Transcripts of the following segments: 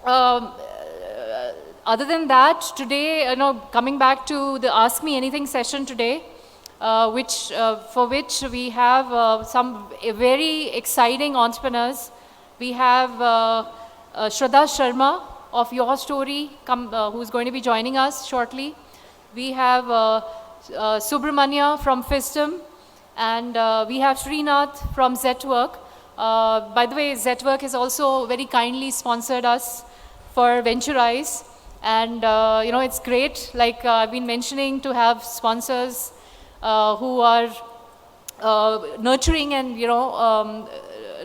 um, other than that, today, coming back to the Ask Me Anything session today, for which we have some very exciting entrepreneurs. We have Shradha Sharma of Your Story, who's going to be joining us shortly. We have Subramanya from Fisdom, and we have Srinath from Zetwork. By the way, Zetwork has also very kindly sponsored us for VentuRISE. And, it's great, like I've been mentioning, to have sponsors who are nurturing and,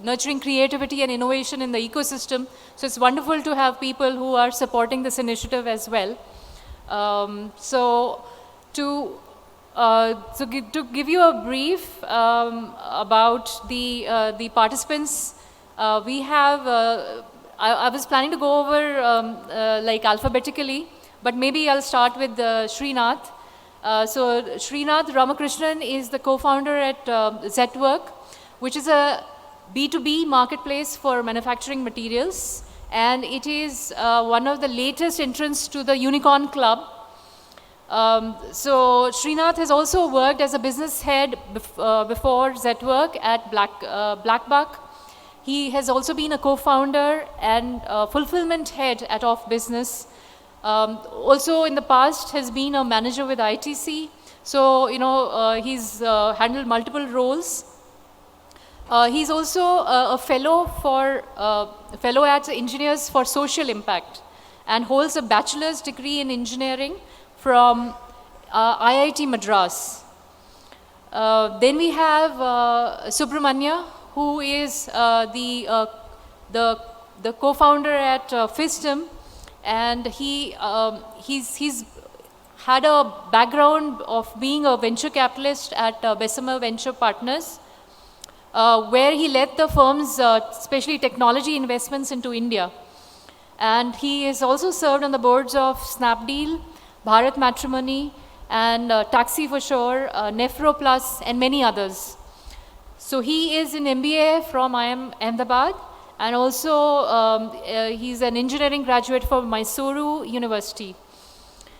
nurturing creativity and innovation in the ecosystem. So it's wonderful to have people who are supporting this initiative as well. To give you a brief about the participants, we have, I was planning to go over like alphabetically, but maybe I'll start with Srinath. So Srinath Ramakkrushnan is the co-founder at Zetwork, which is a B2B marketplace for manufacturing materials, and it is one of the latest entrants to the Unicorn Club. So Srinath has also worked as a business head before Zetwork at Blackbuck. He has also been a co-founder and fulfillment head at Off Business. Also in the past has been a manager with ITC. So, he's handled multiple roles. He's also a fellow at Engineers for Social Impact and holds a bachelor's degree in engineering from IIT Madras. Then we have Subramanya, who is the co-founder at Fisdom, and he's had a background of being a venture capitalist at Bessemer Venture Partners, where he led the firm's especially technology investments into India. And he has also served on the boards of Snapdeal, Bharat Matrimony, and Taxi for Sure, Nephro Plus, and many others. So he is an MBA from IIM Ahmedabad, and also he's an engineering graduate from Mysuru University.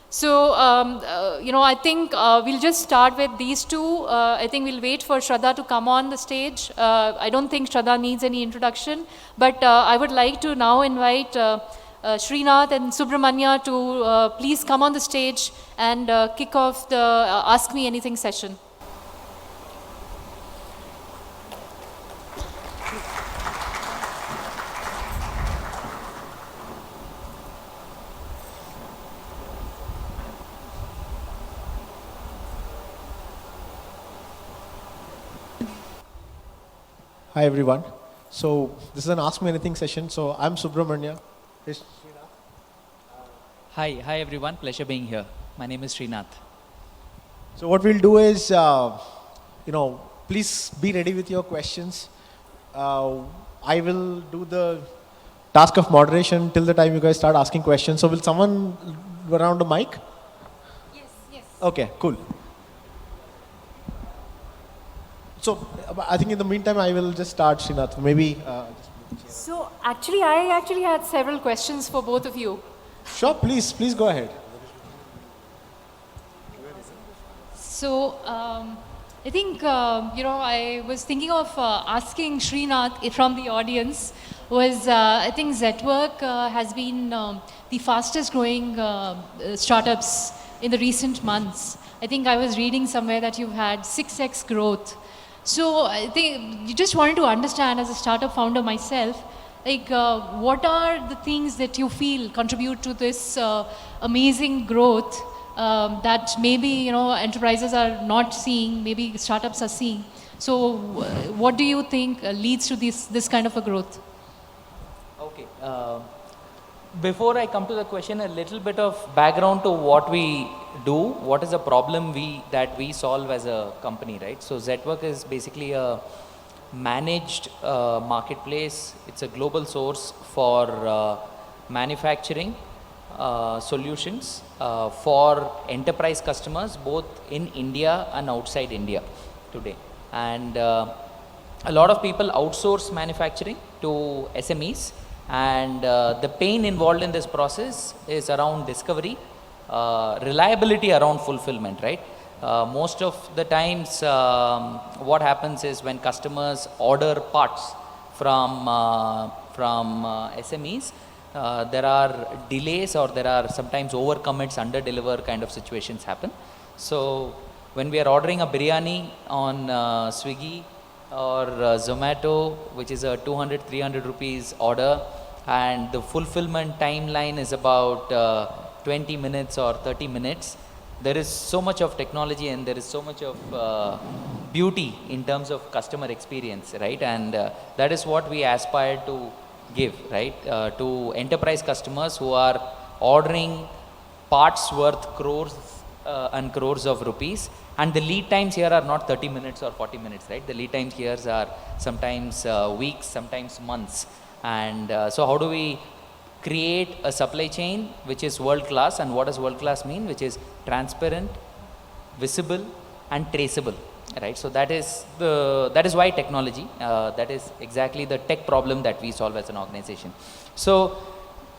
So, I think we'll just start with these two. I think we'll wait for Shradha to come on the stage. I don't think Shradha needs any introduction, but I would like to now invite Srinath and Subramanya to please come on the stage and kick off the Ask Me Anything session. Hi everyone. So this is an Ask Me Anything session. So I'm Subramanya. Hi everyone. Pleasure being here. My name is Srinath. So what we'll do is, please be ready with your questions. I will do the task of moderation till the time you guys start asking questions. So will someone around the mic? Yes. Okay, cool. So I think in the meantime, I will just start, Srinath. Maybe. So I actually had several questions for both of you. Sure, please go ahead. So I think, I was thinking of asking Srinath from the audience I think Zetwork has been the fastest growing startups in the recent months. I think I was reading somewhere that you've had 6x growth. So I think you just wanted to understand, as a startup founder myself, like what are the things that you feel contribute to this amazing growth that maybe enterprises are not seeing, maybe startups are seeing. So what do you think leads to this kind of a growth? Okay. Before I come to the question, a little bit of background to what we do, what is the problem that we solve as a company, right? So Zetwork is basically a managed marketplace. It's a global source for manufacturing solutions for enterprise customers, both in India and outside India today. And a lot of people outsource manufacturing to SMEs, And the pain involved in this process is around discovery, reliability around fulfillment, right? Most of the times, what happens is when customers order parts from SMEs, there are delays or there are sometimes overcommits, under deliver kind of situations happen. So when we are ordering a biryani on Swiggy or Zomato, which is a 200-300 rupees order, and the fulfillment timeline is about 20 minutes or 30 minutes, there is so much of technology and there is so much of beauty in terms of customer experience, right? And that is what we aspire to give, right? To enterprise customers who are ordering parts worth crores and crores of rupees, and the lead times here are not 30 minutes or 40 minutes, right? The lead times here are sometimes weeks, sometimes months. And so how do we create a supply chain which is world class? And what does world class mean? Which is transparent, visible and traceable, right? So that is why technology, that is exactly the tech problem that we solve as an organization. So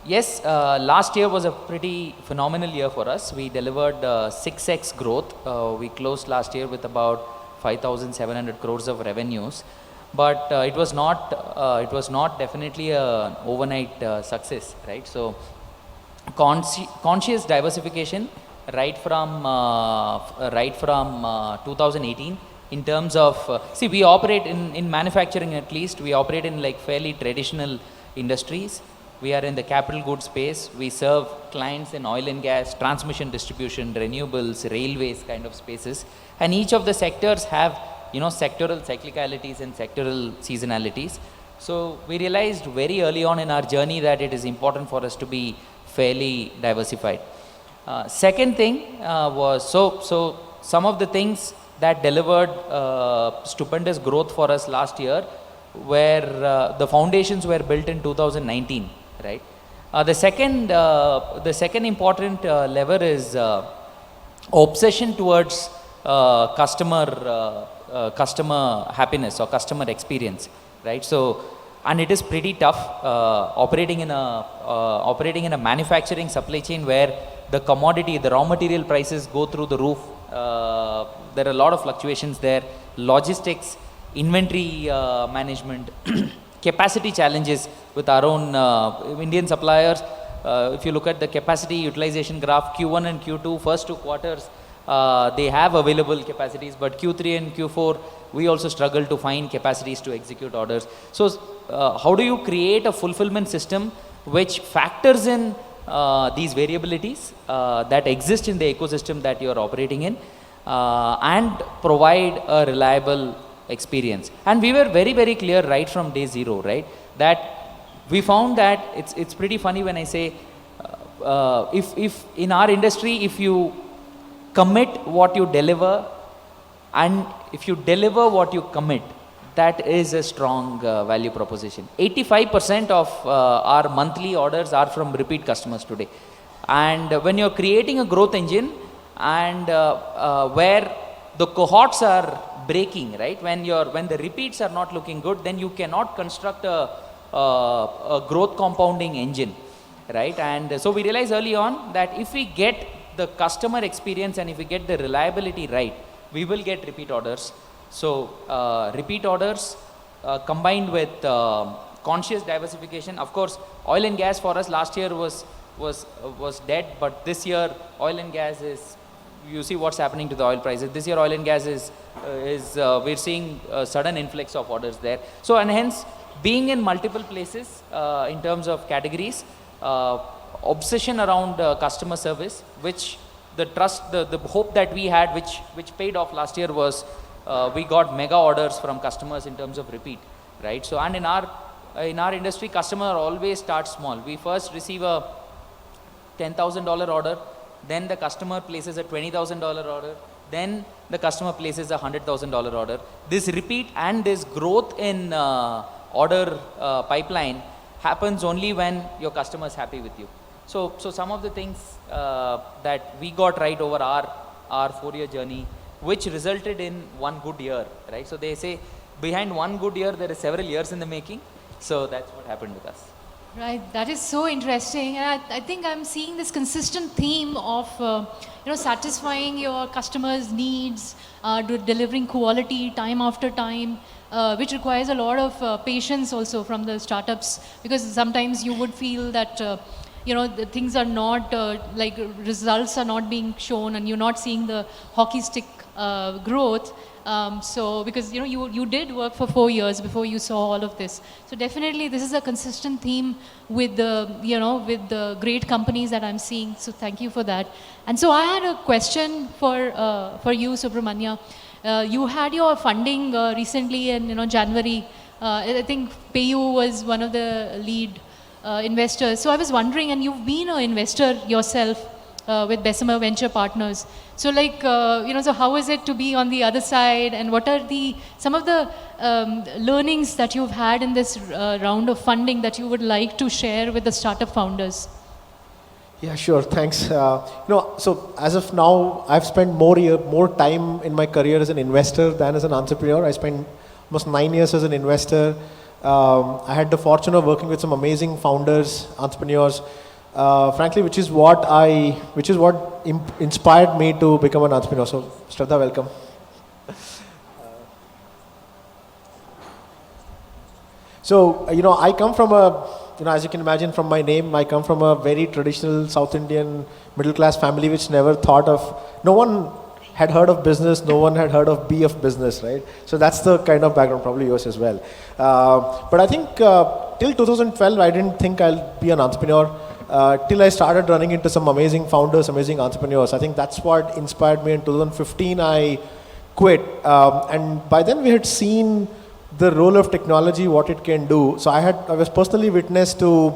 yes, last year was a pretty phenomenal year for us. We delivered 6x growth. We closed last year with about 5,700 crores of revenues. But it was not definitely an overnight success, right? So conscious diversification right from 2018 in terms of see, we operate in manufacturing, at least we operate in like fairly traditional industries. We are in the capital goods space. We serve clients in oil and gas, transmission distribution, renewables, railways kind of spaces, and each of the sectors have sectoral cyclicalities and sectoral seasonalities. So we realized very early on in our journey that it is important for us to be fairly diversified. Second thing was, so some of the things that delivered stupendous growth for us last year were the foundations were built in 2019, right? The second important lever is obsession towards customer happiness or customer experience, right? So, and it is pretty tough operating in a manufacturing supply chain where the commodity, the raw material prices go through the roof. There are a lot of fluctuations there. Logistics, inventory management, capacity challenges with our own Indian suppliers. If you look at the capacity utilization graph, Q1 and Q2, first 2 quarters, they have available capacities, but Q3 and Q4, we also struggle to find capacities to execute orders. So how do you create a fulfillment system which factors in these variabilities that exist in the ecosystem that you are operating in and provide a reliable experience? And we were very, very clear right from day zero, right? That we found that it's pretty funny when I say, if in our industry, if you commit what you deliver, and if you deliver what you commit, that is a strong value proposition. 85% of our monthly orders are from repeat customers today. And when you're creating a growth engine and where the cohorts are breaking, right? When the repeats are not looking good, then you cannot construct a growth compounding engine, right? And so we realized early on that if we get the customer experience and if we get the reliability right, we will get repeat orders. So repeat orders combined with conscious diversification. Of course, oil and gas for us last year was dead, but this year oil and gas is, you see what's happening to the oil prices. This year oil and gas is we're seeing a sudden influx of orders there. So, and hence being in multiple places in terms of categories, obsession around customer service, which the trust, the hope that we had, which paid off last year was we got mega orders from customers in terms of repeat, right? So, and in our industry, customer always starts small. We first receive a $10,000 order, then the customer places a $20,000 order, then the customer places a $100,000 order. This repeat and this growth in order pipeline happens only when your customer is happy with you. So some of the things that we got right over our 4-year journey, which resulted in one good year, right? So they say behind one good year, there are several years in the making. So that's what happened with us. Right, that is so interesting, and I think I'm seeing this consistent theme of satisfying your customers' needs, delivering quality time after time, which requires a lot of patience also from the startups, because sometimes you would feel that the things are not like results are not being shown, and you're not seeing the hockey stick growth. So because you did work for 4 years before you saw all of this. So definitely this is a consistent theme with the with the great companies that I'm seeing. So thank you for that. And so I had a question for you, Subramanya. You had your funding recently in January. I think PayU was one of the lead investors. So I was wondering, and you've been an investor yourself with Bessemer Venture Partners. So like, so how is it to be on the other side, and what are some of the learnings that you've had in this round of funding that you would like to share with the startup founders? Yeah, sure. Thanks. So as of now, I've spent more time in my career as an investor than as an entrepreneur. I spent almost 9 years as an investor. I had the fortune of working with some amazing founders, entrepreneurs. Frankly, which is what inspired me to become an entrepreneur. So, Shradha, welcome. So, I come from as you can imagine from my name, I come from a very traditional South Indian middle class family which never thought of, no one had heard of business, no one had heard of B of business, right? So that's the kind of background, probably yours as well. But I think till 2012, I didn't think I'll be an entrepreneur. Till I started running into some amazing founders, amazing entrepreneurs. I think that's what inspired me. In 2015, I quit. And by then we had seen the role of technology, what it can do. So I was personally witness to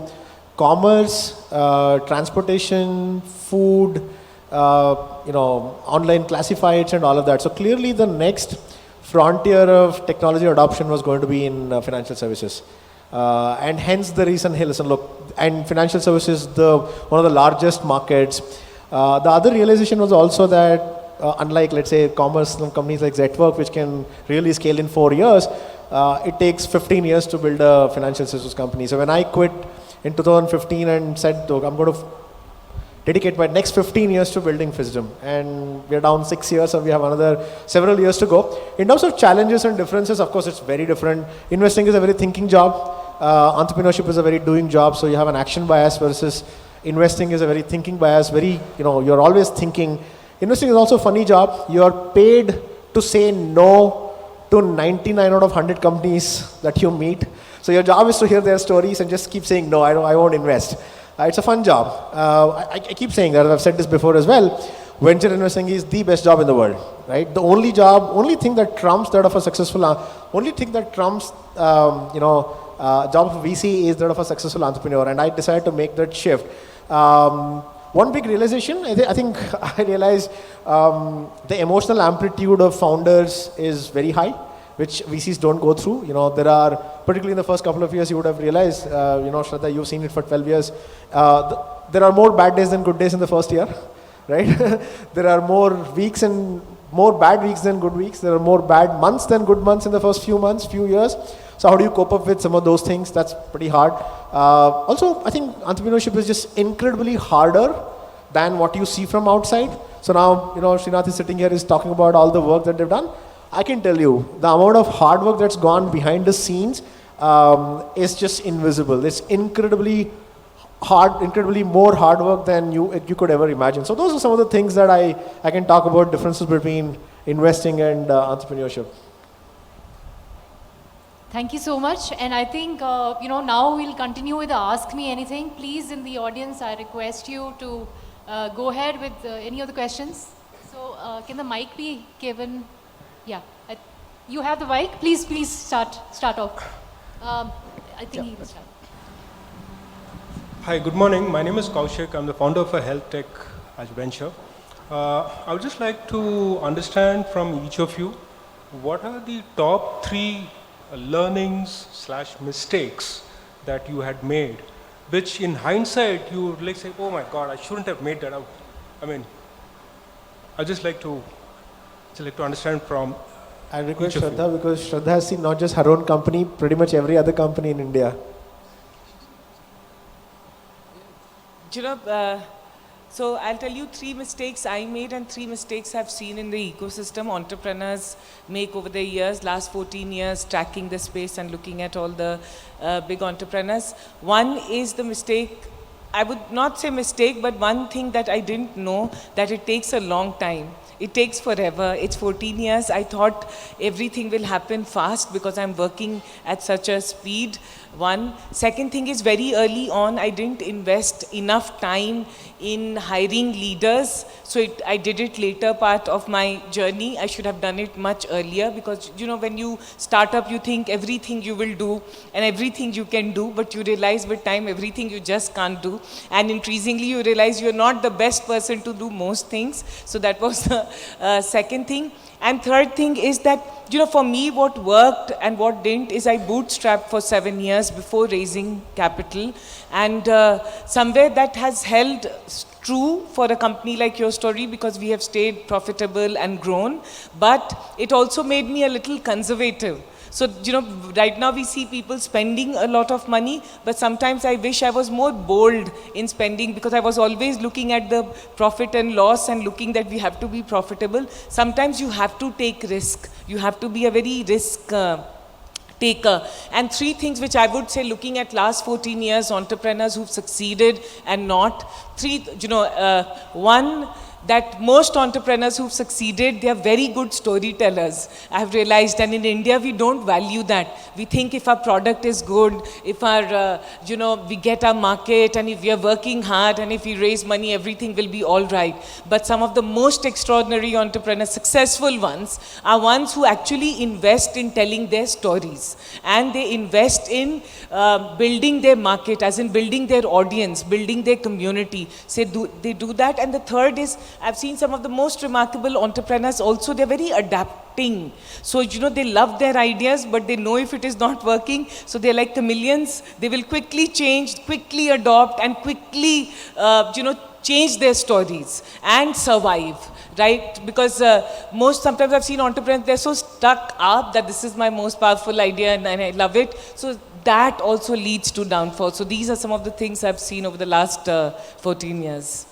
commerce, transportation, food, online classifieds and all of that. So clearly the next frontier of technology adoption was going to be in financial services. And hence the reason, hey, listen, look, and financial services, one of the largest markets. The other realization was also that unlike, let's say, commerce companies like Zetwork, which can really scale in 4 years, it takes 15 years to build a financial services company. So when I quit in 2015 and said, look, I'm going to dedicate my next 15 years to building Fisdom, and we're down 6 years, so we have another several years to go. In terms of challenges and differences, of course, it's very different. Investing is a very thinking job. Entrepreneurship is a very doing job, so you have an action bias, versus investing is a very thinking bias. You're always thinking. Investing is also a funny job. You're paid to say no to 99 out of 100 companies that you meet. So your job is to hear their stories and just keep saying, no, I won't invest. It's a fun job. I keep saying that, I've said this before as well. Venture investing is the best job in the world, right? The only thing that trumps that of a successful, job of VC is that of a successful entrepreneur, and I decided to make that shift. One big realization, I think I realized the emotional amplitude of founders is very high, which VCs don't go through. There are, particularly in the first couple of years, you would have realized, Shradha, you've seen it for 12 years. There are more bad days than good days in the first year, right? There are more bad weeks than good weeks. There are more bad months than good months in the first few years. So how do you cope up with some of those things? That's pretty hard. Also, I think entrepreneurship is just incredibly harder than what you see from outside. So now, Srinath is sitting here, is talking about all the work that they've done. I can tell you, the amount of hard work that's gone behind the scenes is just invisible. It's incredibly more hard work than you could ever imagine. So those are some of the things that I can talk about, differences between investing and entrepreneurship. Thank you so much. And I think, now we'll continue with the Ask Me Anything. Please, in the audience, I request you to go ahead with any of the questions. So can the mic be given? Yeah. You have the mic. Please start off. I think he will start. Hi, good morning. My name is Kaushik. I'm the founder of a health tech venture. I would just like to understand from each of you, what are the top 3 learnings/mistakes that you had made, which in hindsight you would say, oh my God, I shouldn't have made that out. I mean, I'd just like to understand from I request Shradha, because Shradha has seen not just her own company, pretty much every other company in India. You know, so I'll tell you 3 mistakes I made and 3 mistakes I've seen in the ecosystem entrepreneurs make over the years, last 14 years, tracking the space and looking at all the big entrepreneurs. One is the mistake, I would not say mistake, but one thing that I didn't know, that it takes a long time. It takes forever. It's 14 years. I thought everything will happen fast because I'm working at such a speed. One. Second thing is, very early on, I didn't invest enough time in hiring leaders. So I did it later part of my journey. I should have done it much earlier because, you know, when you start up, you think everything you will do and everything you can do, but you realize with time everything you just can't do. And increasingly you realize you're not the best person to do most things. So that was the second thing. And third thing is that, you know, for me, what worked and what didn't is I bootstrapped for 7 years before raising capital. And somewhere that has held true for a company like your story because we have stayed profitable and grown. But it also made me a little conservative. So, you know, right now we see people spending a lot of money, but sometimes I wish I was more bold in spending because I was always looking at the profit and loss and looking that we have to be profitable. Sometimes you have to take risk. You have to be a very risk taker. And 3 things which I would say, looking at last 14 years, entrepreneurs who've succeeded and not. 3, you know, one, that most entrepreneurs who've succeeded, they are very good storytellers. I have realized, and in India, we don't value that. We think if our product is good, if our, you know, we get our market, and if we are working hard, and if we raise money, everything will be all right. But some of the most extraordinary entrepreneurs, successful ones, are ones who actually invest in telling their stories. And they invest in building their market, as in building their audience, building their community. They do that. And the third is, I've seen some of the most remarkable entrepreneurs also, they're very adapting. So, you know, they love their ideas, but they know if it is not working. So they're like chameleons. They will quickly change, quickly adopt, and quickly, you know, change their stories and survive. Right? Because sometimes I've seen entrepreneurs, they're so stuck up that this is my most powerful idea and I love it. So that also leads to downfall. So these are some of the things I've seen over the last 14 years.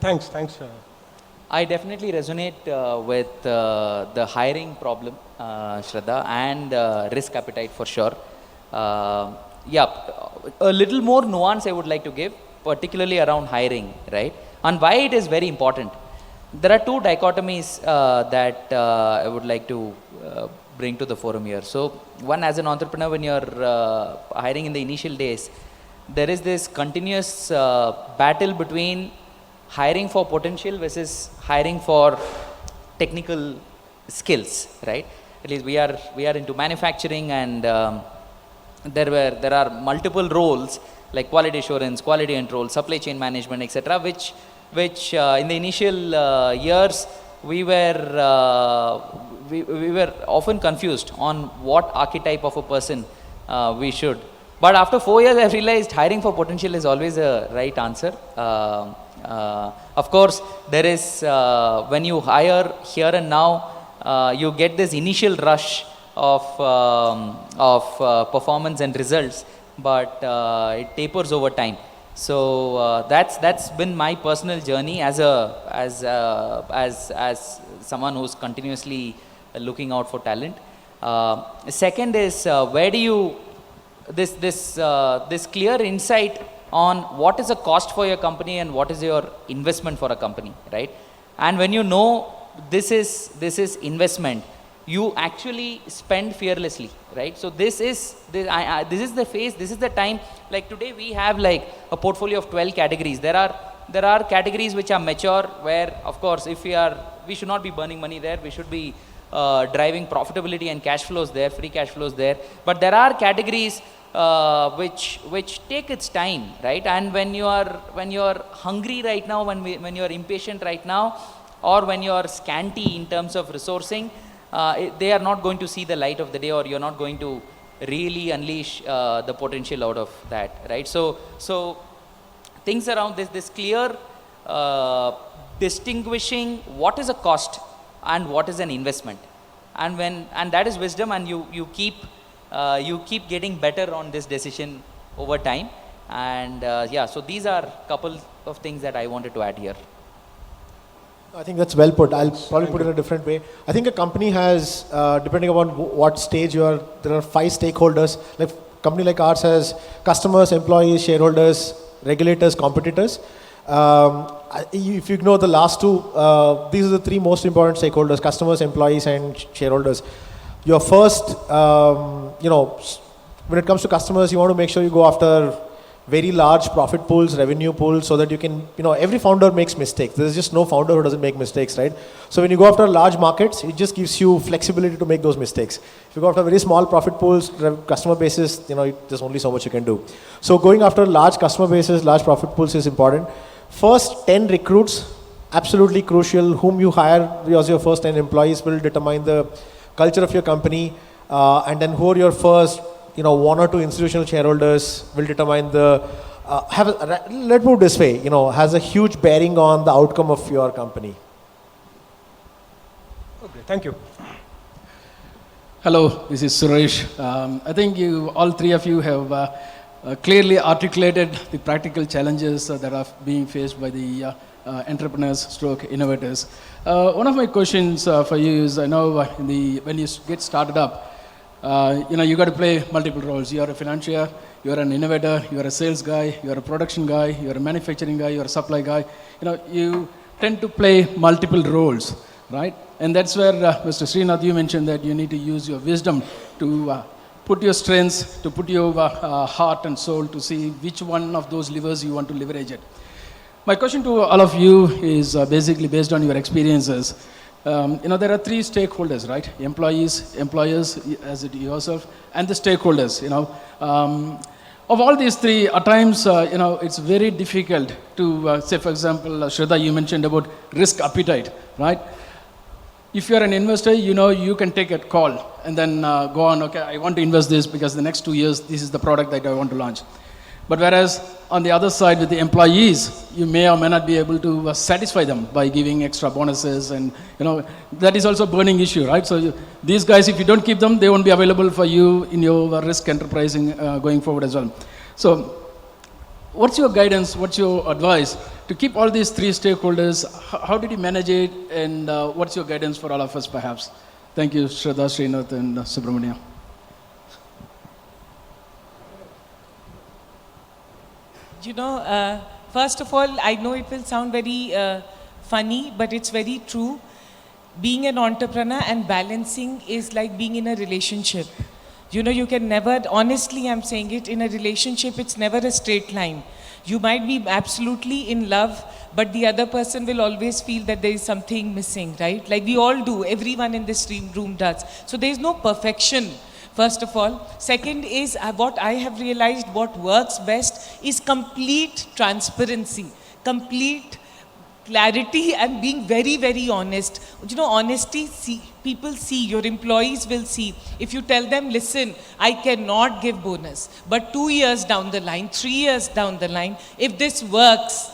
Thanks. I definitely resonate with the hiring problem, Shradha, and risk appetite for sure. Yeah, a little more nuance I would like to give, particularly around hiring, right? And why it is very important. There are 2 dichotomies that I would like to bring to the forum here. So, one, as an entrepreneur, when you're hiring in the initial days, there is this continuous battle between hiring for potential versus hiring for technical skills, right? At least we are into manufacturing, and there are multiple roles like quality assurance, quality control, supply chain management, etc., which in the initial years we were often confused on what archetype of a person we should. But after 4 years, I realized hiring for potential is always a right answer. Of course, there is when you hire here and now, you get this initial rush of performance and results, but it tapers over time. So that's been my personal journey as someone who's continuously looking out for talent. Second is where do you this clear insight on what is the cost for your company and what is your investment for a company, right? And when you know this is investment, you actually spend fearlessly, right? So this is the phase, this is the time. Like today we have like a portfolio of 12 categories. There are categories which are mature, where of course we should not be burning money there. We should be driving profitability and cash flows there, free cash flows there. But there are categories which take its time, right? And when you are hungry right now, when you are impatient right now, or when you are scanty in terms of resourcing, they are not going to see the light of the day, or you're not going to really unleash the potential out of that, right? So things around this clear distinguishing what is a cost and what is an investment, and that is wisdom, and you keep getting better on this decision over time. And yeah, so these are couple of things that I wanted to add here. I think that's well put. I'll probably put it in a different way. I think a company has, depending upon what stage you are, there are 5 stakeholders. Like company like ours has customers, employees, shareholders, regulators, competitors. If you ignore the last 2, these are the 3 most important stakeholders: customers, employees, and shareholders. Your first, when it comes to customers, you want to make sure you go after very large profit pools, revenue pools, so that you can, every founder makes mistakes. There's just no founder who doesn't make mistakes, right? So when you go after large markets, it just gives you flexibility to make those mistakes. If you go after very small profit pools, customer bases, there's only so much you can do. So going after large customer bases, large profit pools is important. First 10 recruits, absolutely crucial. Whom you hire as your first 10 employees will determine the culture of your company, and then who are your first 1 or 2 institutional shareholders will determine the, let's put it this way, has a huge bearing on the outcome of your company. Okay, thank you. Hello, this is Suresh. I think all 3 of you have clearly articulated the practical challenges that are being faced by the entrepreneurs stroke innovators. One of my questions for you is, I know when you get started up, you got to play multiple roles. You are a financier, you are an innovator, you are a sales guy, you are a production guy, you are a manufacturing guy, you are a supply guy. You tend to play multiple roles, right? And that's where Mr. Srinath, you mentioned that you need to use your wisdom to put your strengths, to put your heart and soul to see which one of those levers you want to leverage it. My question to all of you is basically based on your experiences. There are 3 stakeholders, right? Employees, employers, as it yourself, and the stakeholders. Of all these 3, at times, it's very difficult to say, for example, Shradha, you mentioned about risk appetite, right? If you're an investor, you can take a call and then go on, okay, I want to invest this because the next 2 years, this is the product that I want to launch. But whereas on the other side with the employees, you may or may not be able to satisfy them by giving extra bonuses, and that is also a burning issue, right? So these guys, if you don't keep them, they won't be available for you in your risk enterprising going forward as well. So what's your guidance, what's your advice to keep all these 3 stakeholders? How did you manage it, and what's your guidance for all of us perhaps? Thank you, Shradha, Srinath, and Subramanya. First of all, I know it will sound very funny, but it's very true. Being an entrepreneur and balancing is like being in a relationship. You can never, honestly I'm saying it, in a relationship it's never a straight line. You might be absolutely in love, but the other person will always feel that there is something missing, right? Like we all do, everyone in this room does. So there is no perfection. First of all. Second is what I have realized, what works best is complete transparency, complete clarity, and being very, very honest. Honesty, people see, your employees will see. If you tell them, listen, I cannot give bonus, but 2 years down the line, 3 years down the line, if this works,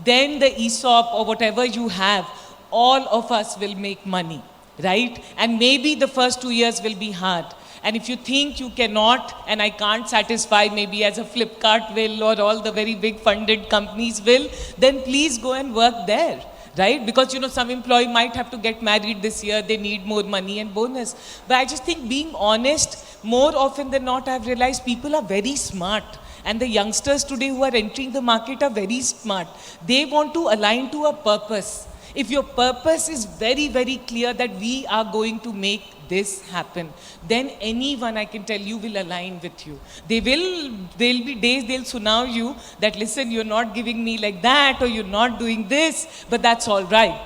then the ESOP or whatever you have, all of us will make money, right? And maybe the first 2 years will be hard. And if you think you cannot, and I can't satisfy maybe as a Flipkart will or all the very big funded companies will, then please go and work there, right? Because some employee might have to get married this year, they need more money and bonus. But I just think being honest, more often than not, I've realized people are very smart. And the youngsters today who are entering the market are very smart. They want to align to a purpose. If your purpose is very, very clear that we are going to make this happen, then anyone, I can tell you, will align with you. There'll be days they'll sunao you that, listen, you're not giving me like that, or you're not doing this, but that's all right,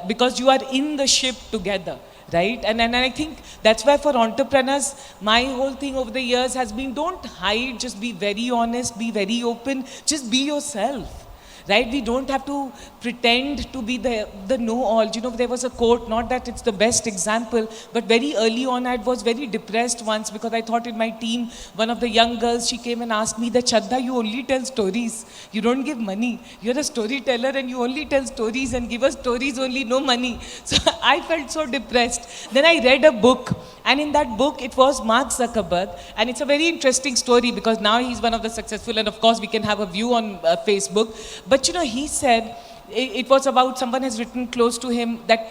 because you are in the ship together. Right? And I think that's why for entrepreneurs, my whole thing over the years has been, don't hide, just be very honest, be very open, just be yourself. Right? We don't have to pretend to be the know-all. There was a quote, not that it's the best example, but very early on I was very depressed once because I thought in my team, one of the young girls, she came and asked me that, Shradha, you only tell stories. You don't give money. You're a storyteller and you only tell stories and give us stories only, no money. So I felt so depressed. Then I read a book And in that book, it was Mark Zuckerberg. And it's a very interesting story because now he's one of the successful, and of course we can have a view on Facebook. But he said, it was about someone has written close to him that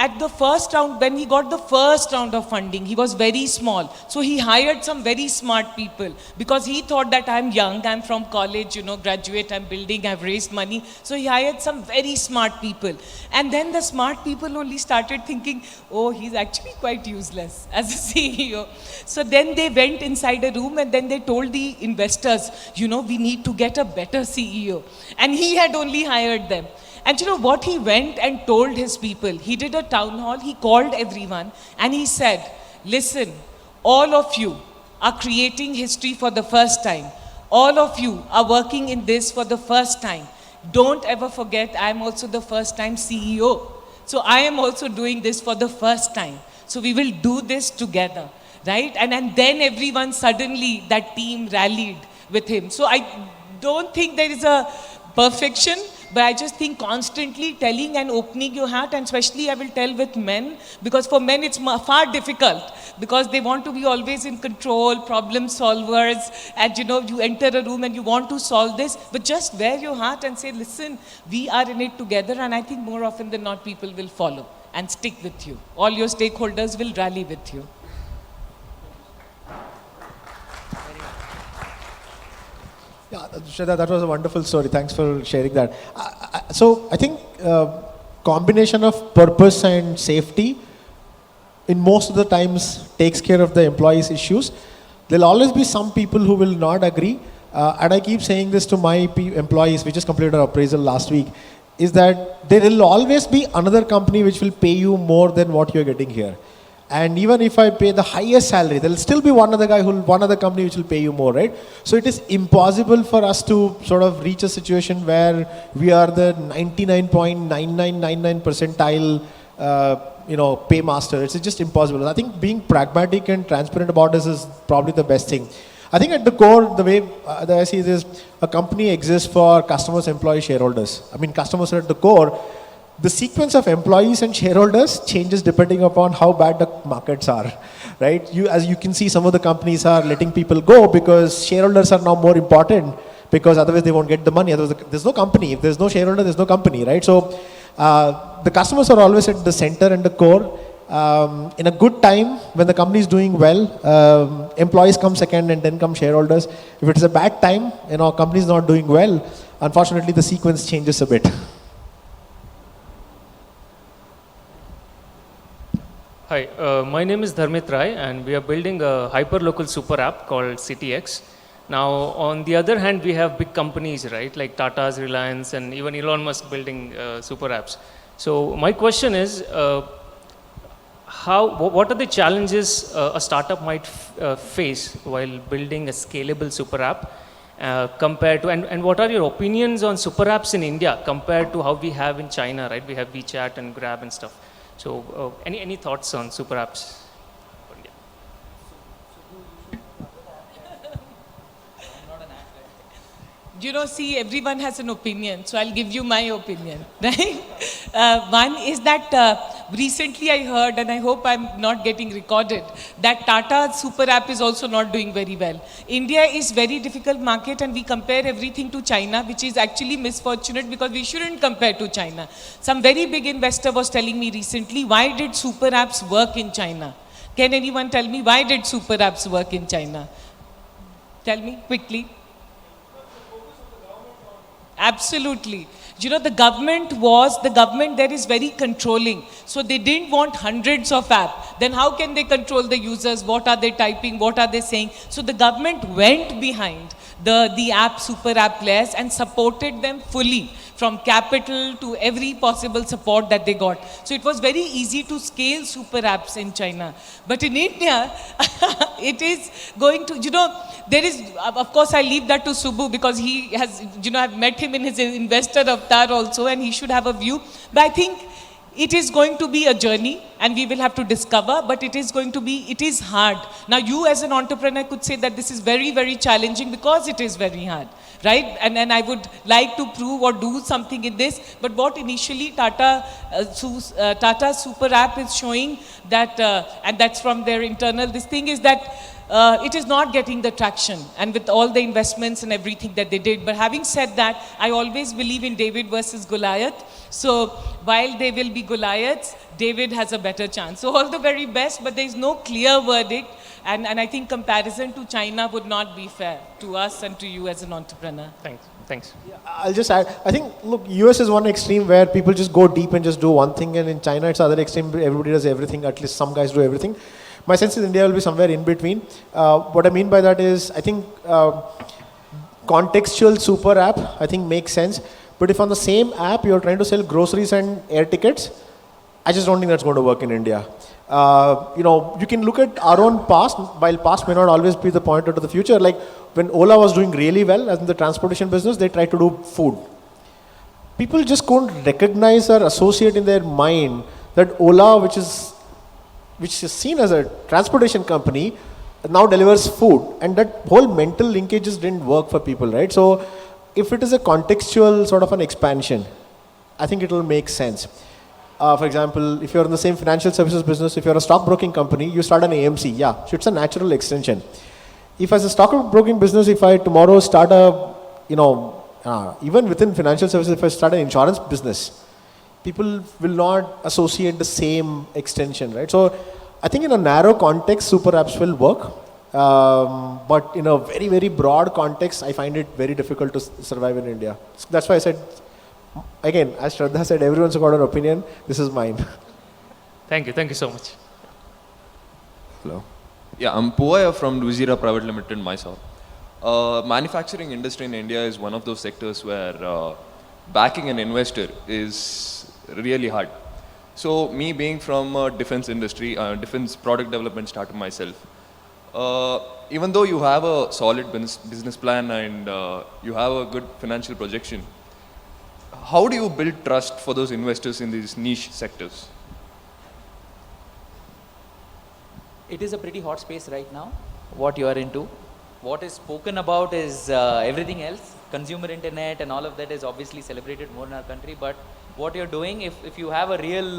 at the first round, when he got the first round of funding, he was very small. So he hired some very smart people because he thought that I'm young, I'm from college, graduate, I'm building, I've raised money. So he hired some very smart people. And then the smart people only started thinking, oh, he's actually quite useless as a CEO. So then they went inside a room and then they told the investors, we need to get a better CEO. And he had only hired them. And what he went and told his people? He did a town hall, he called everyone and he said, listen, all of you are creating history for the first time. All of you are working in this for the first time. Don't ever forget, I am also the first time CEO. So I am also doing this for the first time. So we will do this together, right? And then everyone suddenly, that team rallied with him. So I don't think there is a perfection, but I just think constantly telling and opening your heart, and especially I will tell with men, because for men it's far difficult, because they want to be always in control, problem solvers, and you enter a room and you want to solve this, but just wear your heart and say, listen, we are in it together, and I think more often than not people will follow and stick with you. All your stakeholders will rally with you. Yeah, Shradha, that was a wonderful story. Thanks for sharing that. So I think combination of purpose and safety in most of the times takes care of the employees' issues. There'll always be some people who will not agree. And I keep saying this to my employees, we just completed our appraisal last week, is that there will always be another company which will pay you more than what you're getting here. And even if I pay the highest salary, there will still be one other company which will pay you more, right? So it is impossible for us to sort of reach a situation where we are the 99.9999 percentile, pay master. It's just impossible. I think being pragmatic and transparent about this is probably the best thing. I think at the core, the way that I see this, a company exists for customers, employees, shareholders. I mean, customers are at the core. The sequence of employees and shareholders changes depending upon how bad the markets are, right? As you can see, some of the companies are letting people go because shareholders are now more important, because otherwise they won't get the money. Otherwise, there's no company. If there's no shareholder, there's no company, right? So the customers are always at the center and the core. In a good time, when the company is doing well, employees come second and then come shareholders. If it is a bad time, company is not doing well, unfortunately the sequence changes a bit. Hi, my name is Dharmit Rai and we are building a hyperlocal super app called CityX. Now, on the other hand, we have big companies, right, like Tata's, Reliance, and even Elon Musk building super apps. So my question is, what are the challenges a startup might face while building a scalable super app compared to, and what are your opinions on super apps in India compared to how we have in China, right? We have WeChat and Grab and stuff. So any thoughts on super apps? See, everyone has an opinion, so I'll give you my opinion, right? One is that recently I heard, and I hope I'm not getting recorded, that Tata super app is also not doing very well. India is very difficult market and we compare everything to China, which is actually misfortunate because we shouldn't compare to China. Some very big investor was telling me recently, why did super apps work in China? Can anyone tell me why did super apps work in China? Tell me quickly. Absolutely. The government there is very controlling. So they didn't want hundreds of apps. Then how can they control the users? What are they typing? What are they saying? So the government went behind the app, super app players and supported them fully, from capital to every possible support that they got. So it was very easy to scale super apps in China. But in India, it is going to, there is, of course I leave that to Subbu because he has, I've met him in his investor avatar also and he should have a view. But I think It is going to be a journey and we will have to discover, but it is hard. Now you as an entrepreneur could say that this is very, very challenging because it is very hard, right? And I would like to prove or do something in this, but what initially Tata Super App is showing that, and that's from their internal, this thing is that it is not getting the traction, and with all the investments and everything that they did. But having said that, I always believe in David versus Goliath. So while they will be Goliaths, David has a better chance. So all the very best, but there is no clear verdict. And I think comparison to China would not be fair to us and to you as an entrepreneur. Thanks. I'll just add, I think, look, US is one extreme where people just go deep and just do one thing, and in China it's other extreme, everybody does everything, at least some guys do everything. My sense is India will be somewhere in between. What I mean by that is, I think contextual super app, I think makes sense. But if on the same app you're trying to sell groceries and air tickets, I just don't think that's going to work in India. You can look at our own past, while past may not always be the pointer to the future. Like when Ola was doing really well as in the transportation business, they tried to do food. People just couldn't recognize or associate in their mind that Ola, which is seen as a transportation company, now delivers food, and that whole mental linkage just didn't work for people, right? So if it is a contextual sort of an expansion, I think it will make sense. For example, if you're in the same financial services business, if you're a stockbroking company, you start an AMC, yeah, so it's a natural extension. If as a stockbroking business, if I tomorrow start even within financial services, if I start an insurance business, people will not associate the same extension, right? So I think in a narrow context, super apps will work. But in a very, very broad context, I find it very difficult to survive in India. So that's why I said, again, as Shradha said, everyone's got an opinion. This is mine. Thank you so much. Hello. Yeah, I'm Poya from Luzira Private Limited myself. Manufacturing industry in India is one of those sectors where backing an investor is really hard. So me being from a defense industry, defense product development started myself. Even though you have a solid business plan and you have a good financial projection, how do you build trust for those investors in these niche sectors? It is a pretty hot space right now, what you are into. What is spoken about is everything else. Consumer internet and all of that is obviously celebrated more in our country, but what you're doing, if you have a real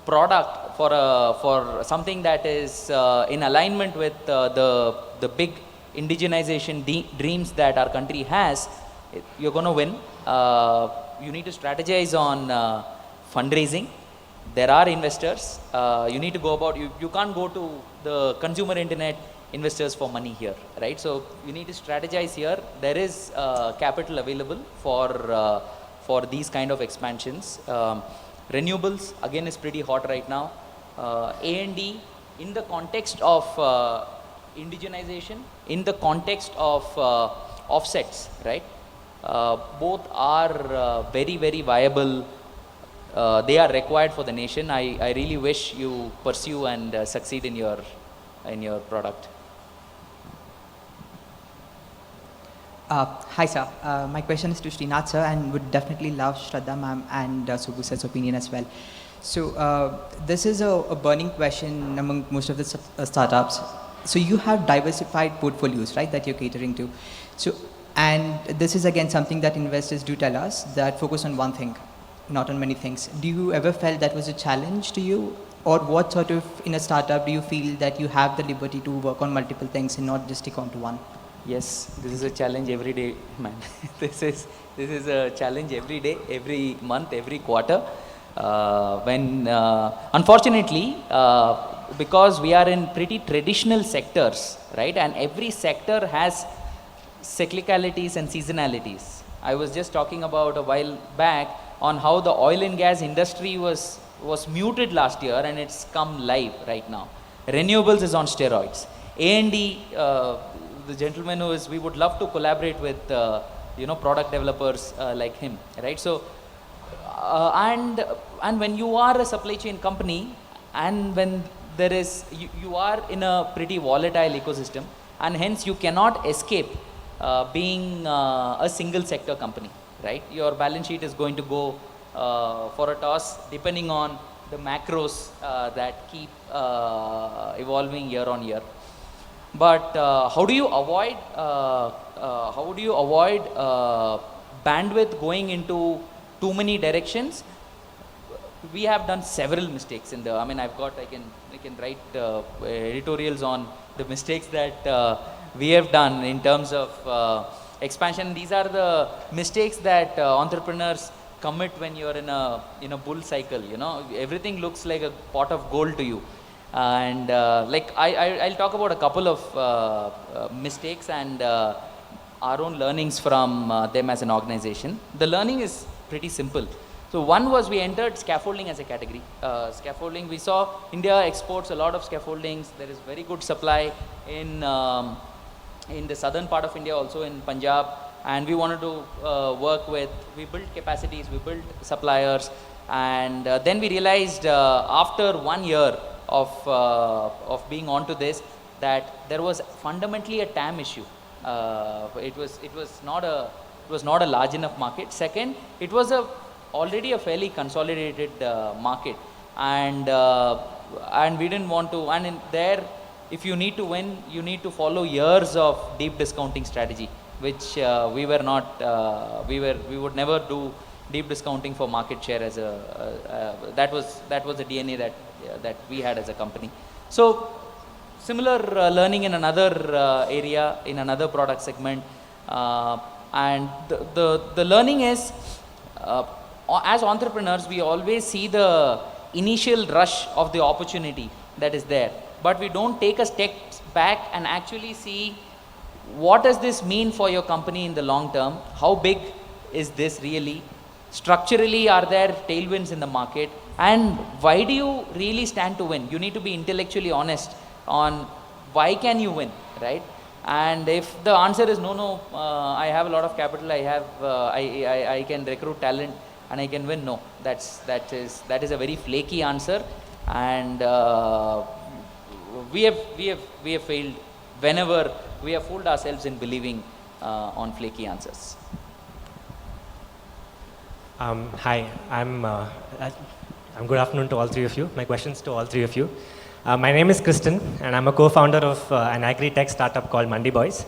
product for something that is in alignment with the big indigenization dreams that our country has, you're going to win. You need to strategize on fundraising. There are investors. You need to go about, you can't go to the consumer internet investors for money here, right? So you need to strategize here. There is capital available for these kind of expansions. Renewables again is pretty hot right now. A&D in the context of indigenization, in the context of offsets, right? Both are very, very viable. They are required for the nation. I really wish you pursue and succeed in your product. Hi sir, my question is to Srinath sir, and would definitely love Shradha ma'am and Subbu sir's opinion as well. So this is a burning question among most of the startups. So you have diversified portfolios, right, that you're catering to. So, and this is again something that investors do tell us, that focus on one thing, not on many things. Do you ever felt that was a challenge to you? Or what sort of, in a startup, do you feel that you have the liberty to work on multiple things and not just stick on to one? Yes, this is a challenge every day, man. This is a challenge every day, every month, every quarter. Unfortunately, because we are in pretty traditional sectors, right? And every sector has cyclicalities and seasonalities. I was just talking about a while back on how the oil and gas industry was muted last year and it's come live right now. Renewables is on steroids. A&D, the gentleman we would love to collaborate with, product developers like him, right? So, and when you are a supply chain company, and when there is, you are in a pretty volatile ecosystem, and hence you cannot escape being a single sector company, right? Your balance sheet is going to go for a toss, depending on the macros that keep evolving year on year. But how do you avoid bandwidth going into too many directions? We have done several mistakes in the, I mean, I can write editorials on the mistakes that we have done in terms of expansion. These are the mistakes that entrepreneurs commit when you're in a bull cycle. You know, everything looks like a pot of gold to you. And like I'll talk about a couple of mistakes and our own learnings from them as an organization. The learning is pretty simple. So one was we entered scaffolding as a category. Scaffolding, we saw India exports a lot of scaffoldings. There is very good supply in the southern part of India, also in Punjab. And we wanted to we built capacities, we built suppliers. And then we realized after 1 year of being onto this, that there was fundamentally a TAM issue. It was not a large enough market. Second, it was already a fairly consolidated market, and we didn't want to. And in there, if you need to win, you need to follow years of deep discounting strategy, which we were not. We would never do deep discounting for market share as that was the DNA that we had as a company. So similar learning in another area, in another product segment, and the learning is, as entrepreneurs, we always see the initial rush of the opportunity that is there, but we don't take a step back and actually see what does this mean for your company in the long term. How big is this really? Structurally, are there tailwinds in the market? And why do you really stand to win? You need to be intellectually honest on why can you win, right? And if the answer is no, I have a lot of capital, I can recruit talent and I can win. No, that is a very flaky answer, and we have failed whenever we have fooled ourselves in believing on flaky answers. Hi, I'm good afternoon to all three of you. My questions to all three of you. My name is Kristen, and I'm a co-founder of an agri-tech startup called Mandi Boys.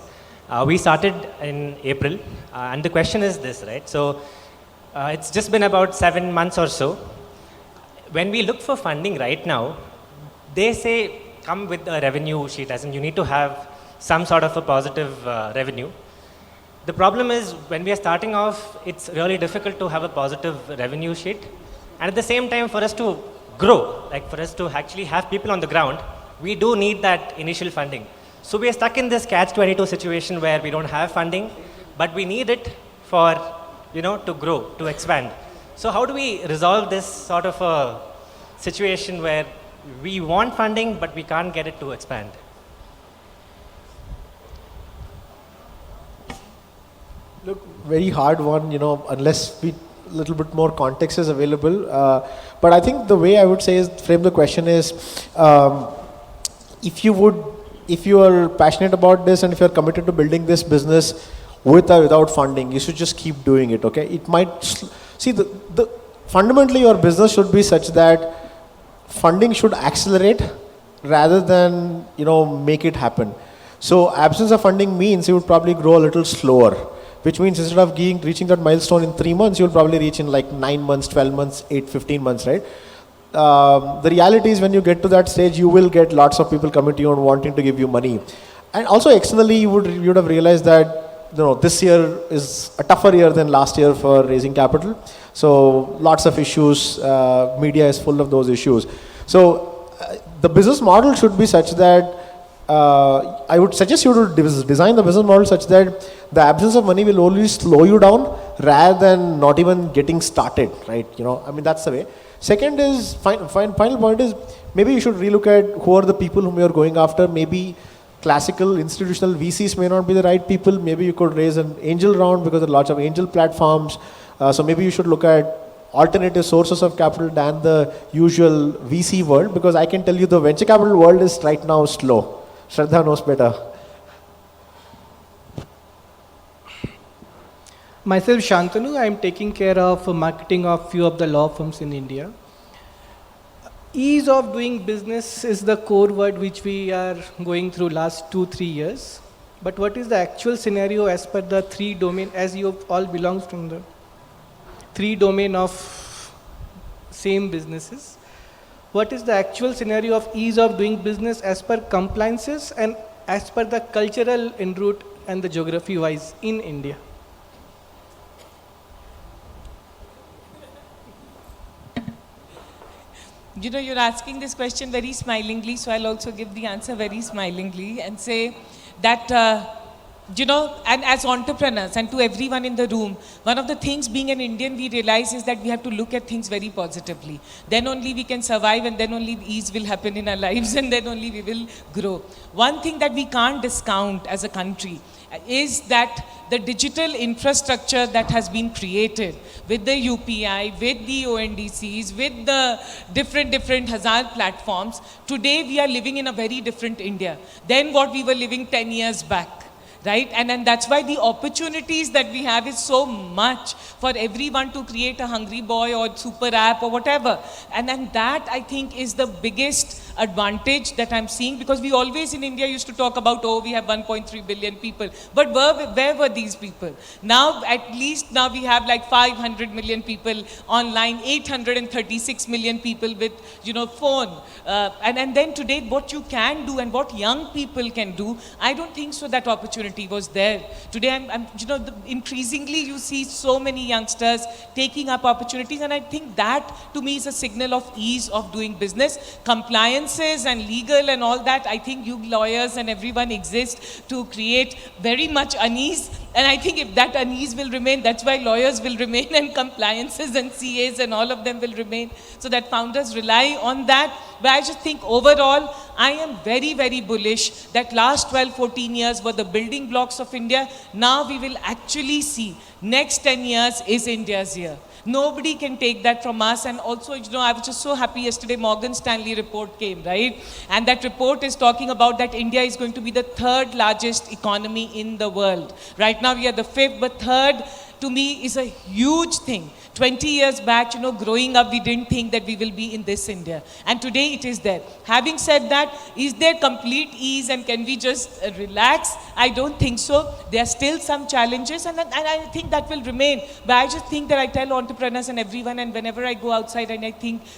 We started in April, and the question is this, right? So it's just been about 7 months or so. When we look for funding right now, they say come with a revenue sheet, as in you need to have some sort of a positive revenue. The problem is when we are starting off, it's really difficult to have a positive revenue sheet. And at the same time, for us to grow, like for us to actually have people on the ground, we do need that initial funding. So we are stuck in this catch-22 situation where we don't have funding, but we need it for, to grow, to expand. So how do we resolve this sort of a situation where we want funding, but we can't get it to expand? Look, very hard one, unless a little bit more context is available. But I think the way I would say is, frame the question is, if you are passionate about this and if you are committed to building this business with or without funding, you should just keep doing it, okay? It might, fundamentally your business should be such that funding should accelerate rather than, make it happen. So absence of funding means you would probably grow a little slower, which means instead of reaching that milestone in 3 months, you'll probably reach in like 9 months, 12 months, 8, 15 months, right? The reality is when you get to that stage, you will get lots of people coming to you and wanting to give you money. And also externally, you would have realized that this year is a tougher year than last year for raising capital. So lots of issues, media is full of those issues. So the business model should be such that I would suggest you to design the business model such that the absence of money will only slow you down rather than not even getting started, right? That's the way. Second is, final point is, maybe you should relook at who are the people whom you are going after. Maybe classical institutional VCs may not be the right people. Maybe you could raise an angel round because there are lots of angel platforms. So maybe you should look at alternative sources of capital than the usual VC world, because I can tell you the venture capital world is right now slow. Shradha knows better. Myself Shantanu, I am taking care of marketing of few of the law firms in India. Ease of doing business is the core word which we are going through last 2-3 years. But what is the actual scenario as per the 3 domain, as you all belongs from the 3 domain of same businesses? What is the actual scenario of ease of doing business as per compliances and as per the cultural en route and the geography wise in India? You know, you're asking this question very smilingly, so I'll also give the answer very smilingly and say that, you know, and as entrepreneurs and to everyone in the room, one of the things being an Indian we realize is that we have to look at things very positively. Then only we can survive, and then only ease will happen in our lives, and then only we will grow. One thing that we can't discount as a country is that the digital infrastructure that has been created with the UPI, with the ONDCs, with the different Hazard platforms, today we are living in a very different India than what we were living 10 years back. Right? And that's why the opportunities that we have is so much for everyone to create a Hungry Boy or super app or whatever. And then that, I think, is the biggest advantage that I'm seeing, because we always in India used to talk about, oh, we have 1.3 billion people. But where were these people? Now, at least now we have like 500 million people online, 836 million people with, you know, phone. And then today, what you can do and what young people can do, I don't think so that opportunity was there. Today, you know, increasingly you see so many youngsters taking up opportunities, and I think that to me is a signal of ease of doing business. Compliances and legal and all that, I think you lawyers and everyone exist to create very much unease. And I think if that unease will remain, that's why lawyers will remain and compliances and CAs and all of them will remain, so that founders rely on that. But I just think overall, I am very, very bullish that last 12-14 years were the building blocks of India. Now we will actually see next 10 years is India's year. Nobody can take that from us. And also, you know, I was just so happy yesterday, Morgan Stanley report came, right? And that report is talking about that India is going to be the 3rd largest economy in the world. Right now we are the 5th, but 3rd to me is a huge thing. 20 years back, you know, growing up, we didn't think that we will be in this India. And today it is there. Having said that, is there complete ease and can we just relax? I don't think so. There are still some challenges, and I think that will remain. But I just think that I tell entrepreneurs and everyone, and whenever I go outside, and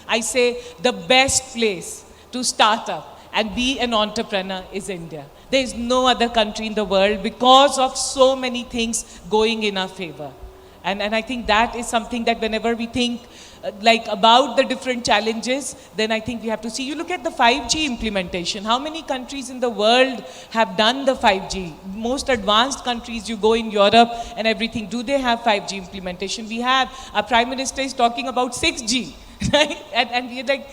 I say the best place to start up and be an entrepreneur is India. There is no other country in the world because of so many things going in our favor. And I think that is something that whenever we think like about the different challenges, then I think we have to see. You look at the 5G implementation. How many countries in the world have done the 5G? Most advanced countries, you go in Europe and everything, do they have 5G implementation? We have. Our Prime Minister is talking about 6G. Right? And we're like,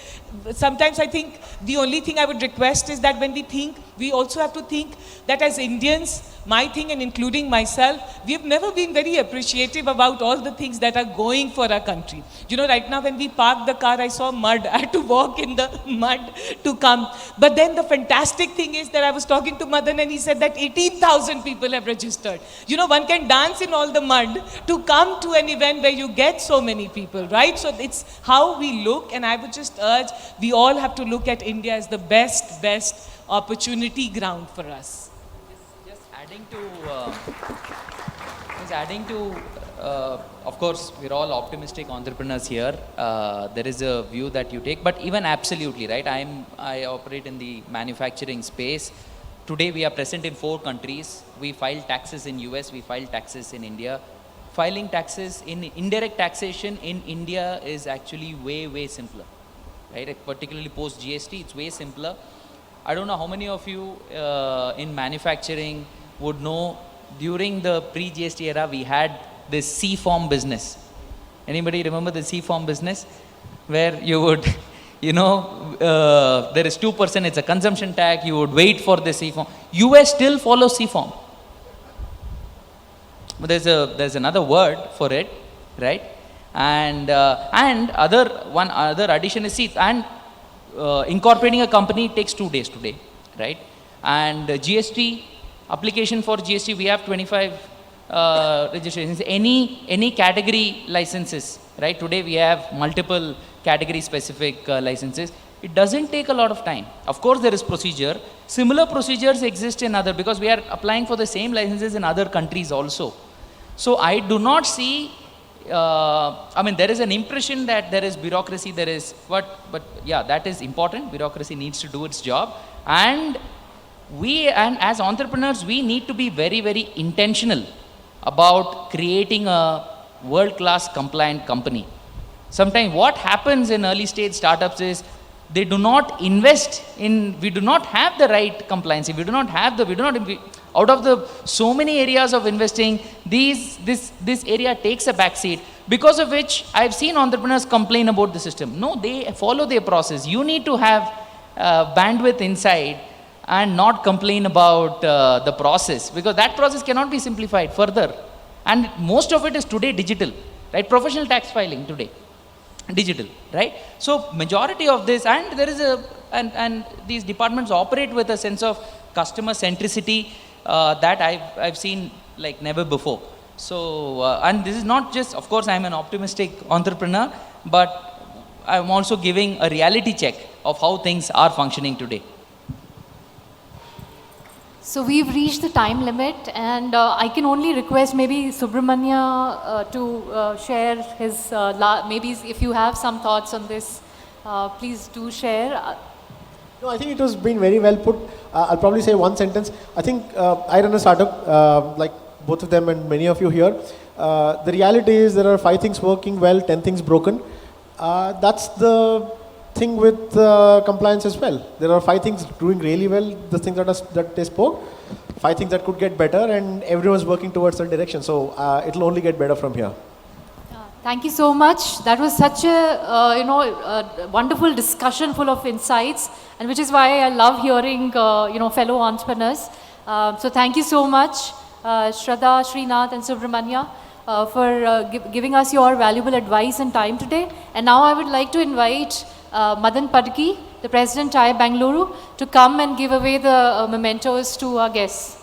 sometimes I think the only thing I would request is that when we think, we also have to think that as Indians, my thing and including myself, we have never been very appreciative about all the things that are going for our country. You know, right now when we parked the car, I saw mud. I had to walk in the mud to come. But then the fantastic thing is that I was talking to Madan and he said that 18,000 people have registered. You know, one can dance in all the mud to come to an event where you get so many people, right? So it's how we look, and I would just urge, we all have to look at India as the best opportunity ground for us. Just adding to, of course, we're all optimistic entrepreneurs here. There is a view that you take, but even absolutely, right? I operate in the manufacturing space. Today we are present in 4 countries. We file taxes in US, we file taxes in India. Filing taxes in indirect taxation in India is actually way simpler, right? Particularly post GST, it's way simpler. I don't know how many of you in manufacturing would know, during the pre-GST era, we had this C-form business. Anybody remember the C-form business? Where you would, you know, there is 2%, it's a consumption tax, you would wait for the C-form. US still follows C-form. But there's another word for it, right? And other addition is seats. And incorporating a company takes 2 days today, right? And GST, application for GST, we have 25 registrations, any category licenses, right? Today we have multiple category specific licenses. It doesn't take a lot of time. Of course there is procedure. Similar procedures exist in other, because we are applying for the same licenses in other countries also. So I do not see, I mean, there is an impression that there is bureaucracy, there is but yeah, that is important. Bureaucracy needs to do its job. And as entrepreneurs, we need to be very, very intentional about creating a world-class compliant company. Sometimes what happens in early stage startups is they do not invest in, we do not have the right compliance, we do not have the, out of the so many areas of investing, this area takes a backseat, because of which I've seen entrepreneurs complain about the system. No, they follow their process. You need to have bandwidth inside and not complain about the process, because that process cannot be simplified further. And most of it is today digital, right? Professional tax filing today, digital, right? So majority of this, and there is and these departments operate with a sense of customer centricity that I've seen like never before. So, and this is not just, of course, I'm an optimistic entrepreneur, but I'm also giving a reality check of how things are functioning today. So we've reached the time limit, and I can only request maybe Subramanya to share his, maybe if you have some thoughts on this, please do share. No, I think it was been very well put. I'll probably say one sentence. I think I run a startup, like both of them and many of you here. The reality is there are 5 things working well, 10 things broken. That's the thing with compliance as well. There are 5 things doing really well, the things that they spoke, 5 things that could get better, and everyone's working towards that direction. So it'll only get better from here. Thank you so much. That was such a, a wonderful discussion full of insights, and which is why I love hearing, fellow entrepreneurs. So thank you so much, Shradha, Srinath and Subramanya, for giving us your valuable advice and time today. And now I would like to invite Madan Padki, the President, IIM Bangalore, to come and give away the mementos to our guests.